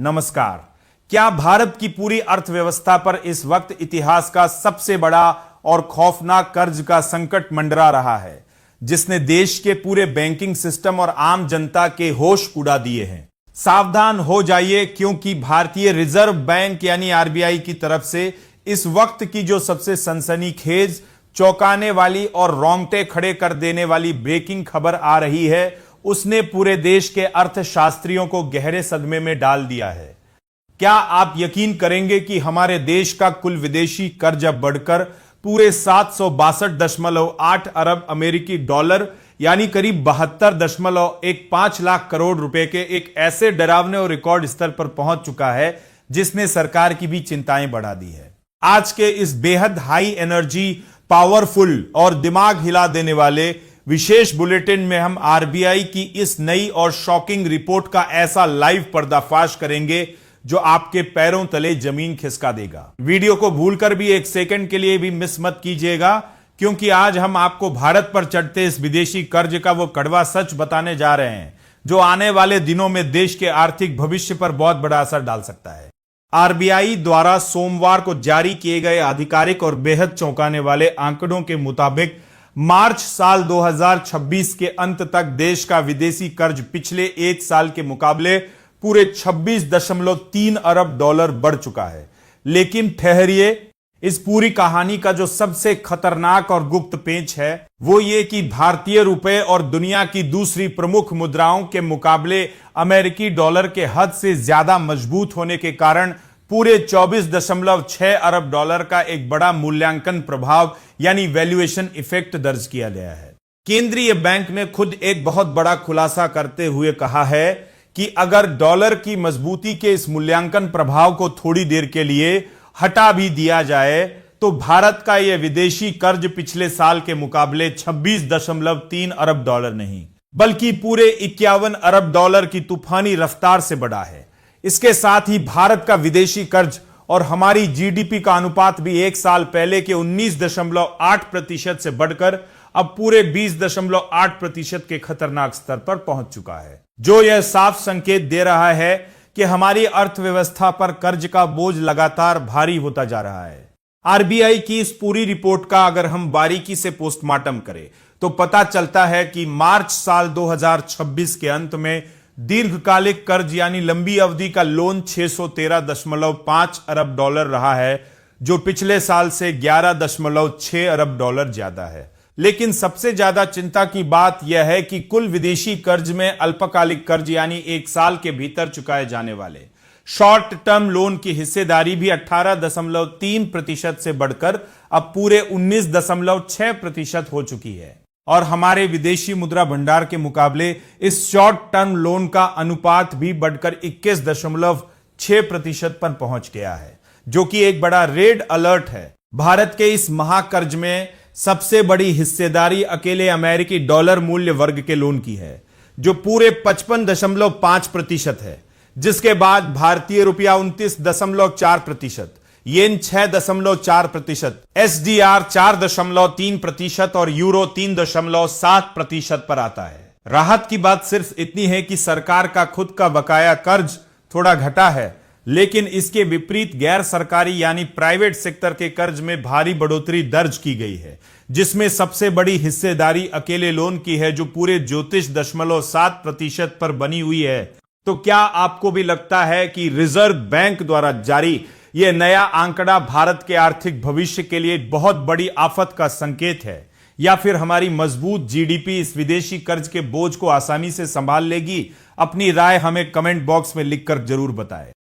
नमस्कार। क्या भारत की पूरी अर्थव्यवस्था पर इस वक्त इतिहास का सबसे बड़ा और खौफनाक कर्ज का संकट मंडरा रहा है, जिसने देश के पूरे बैंकिंग सिस्टम और आम जनता के होश उड़ा दिए हैं। सावधान हो जाइए, क्योंकि भारतीय रिजर्व बैंक यानी आरबीआई की तरफ से इस वक्त की जो सबसे सनसनीखेज, चौंकाने वाली और रोंगटे खड़े कर देने वाली ब्रेकिंग खबर आ रही है, उसने पूरे देश के अर्थशास्त्रियों को गहरे सदमे में डाल दिया है। क्या आप यकीन करेंगे कि हमारे देश का कुल विदेशी कर्ज अब बढ़कर पूरे 762.8 अरब अमेरिकी डॉलर यानी करीब 72.15 लाख करोड़ रुपए के एक ऐसे डरावने और रिकॉर्ड स्तर पर पहुंच चुका है, जिसने सरकार की भी चिंताएं बढ़ा दी है। आज के इस बेहद हाई एनर्जी, पावरफुल और दिमाग हिला देने वाले विशेष बुलेटिन में हम आरबीआई की इस नई और शॉकिंग रिपोर्ट का ऐसा लाइव पर्दाफाश करेंगे जो आपके पैरों तले जमीन खिसका देगा। वीडियो को भूलकर भी एक सेकंड के लिए भी मिस मत कीजिएगा, क्योंकि आज हम आपको भारत पर चढ़ते इस विदेशी कर्ज का वो कड़वा सच बताने जा रहे हैं, जो आने वाले दिनों में देश के आर्थिक भविष्य पर बहुत बड़ा असर डाल सकता है। आरबीआई द्वारा सोमवार को जारी किए गए आधिकारिक और बेहद चौंकाने वाले आंकड़ों के मुताबिक मार्च साल 2026 के अंत तक देश का विदेशी कर्ज पिछले एक साल के मुकाबले पूरे 26.3 अरब डॉलर बढ़ चुका है। लेकिन ठहरिए, इस पूरी कहानी का जो सबसे खतरनाक और गुप्त पेंच है वो ये कि भारतीय रुपए और दुनिया की दूसरी प्रमुख मुद्राओं के मुकाबले अमेरिकी डॉलर के हद से ज्यादा मजबूत होने के कारण पूरे 24.6 अरब डॉलर का एक बड़ा मूल्यांकन प्रभाव यानी वैल्यूएशन इफेक्ट दर्ज किया गया है। केंद्रीय बैंक ने खुद एक बहुत बड़ा खुलासा करते हुए कहा है कि अगर डॉलर की मजबूती के इस मूल्यांकन प्रभाव को थोड़ी देर के लिए हटा भी दिया जाए तो भारत का यह विदेशी कर्ज पिछले साल के मुकाबले 26.3 अरब डॉलर नहीं, बल्कि पूरे 51 अरब डॉलर की तूफानी रफ्तार से बढ़ा है। इसके साथ ही भारत का विदेशी कर्ज और हमारी जीडीपी का अनुपात भी एक साल पहले के 19.8% से बढ़कर अब पूरे 20.8% के खतरनाक स्तर पर पहुंच चुका है, जो यह साफ संकेत दे रहा है कि हमारी अर्थव्यवस्था पर कर्ज का बोझ लगातार भारी होता जा रहा है। आरबीआई की इस पूरी रिपोर्ट का अगर हम बारीकी से पोस्टमार्टम करें तो पता चलता है कि मार्च साल 2026 के अंत में दीर्घकालिक कर्ज यानी लंबी अवधि का लोन 613.5 अरब डॉलर रहा है, जो पिछले साल से 11.6 अरब डॉलर ज्यादा है। लेकिन सबसे ज्यादा चिंता की बात यह है कि कुल विदेशी कर्ज में अल्पकालिक कर्ज यानी एक साल के भीतर चुकाए जाने वाले शॉर्ट टर्म लोन की हिस्सेदारी भी 18.3% से बढ़कर अब पूरे 19.6% हो चुकी है। और हमारे विदेशी मुद्रा भंडार के मुकाबले इस शॉर्ट टर्म लोन का अनुपात भी बढ़कर 21.6% पर पहुंच गया है, जो कि एक बड़ा रेड अलर्ट है। भारत के इस महाकर्ज में सबसे बड़ी हिस्सेदारी अकेले अमेरिकी डॉलर मूल्य वर्ग के लोन की है, जो पूरे 55.5% है, जिसके बाद भारतीय रुपया 29.4%, येन 6.4%, एसडीआर 4.3% और यूरो 3.7% पर आता है। राहत की बात सिर्फ इतनी है कि सरकार का खुद का बकाया कर्ज थोड़ा घटा है, लेकिन इसके विपरीत गैर सरकारी यानी प्राइवेट सेक्टर के कर्ज में भारी बढ़ोतरी दर्ज की गई है, जिसमें सबसे बड़ी हिस्सेदारी अकेले लोन की है, जो पूरे 34.7% पर बनी हुई है। तो क्या आपको भी लगता है कि रिजर्व बैंक द्वारा जारी यह नया आंकड़ा भारत के आर्थिक भविष्य के लिए बहुत बड़ी आफत का संकेत है, या फिर हमारी मजबूत जीडीपी इस विदेशी कर्ज के बोझ को आसानी से संभाल लेगी? अपनी राय हमें कमेंट बॉक्स में लिखकर जरूर बताएं।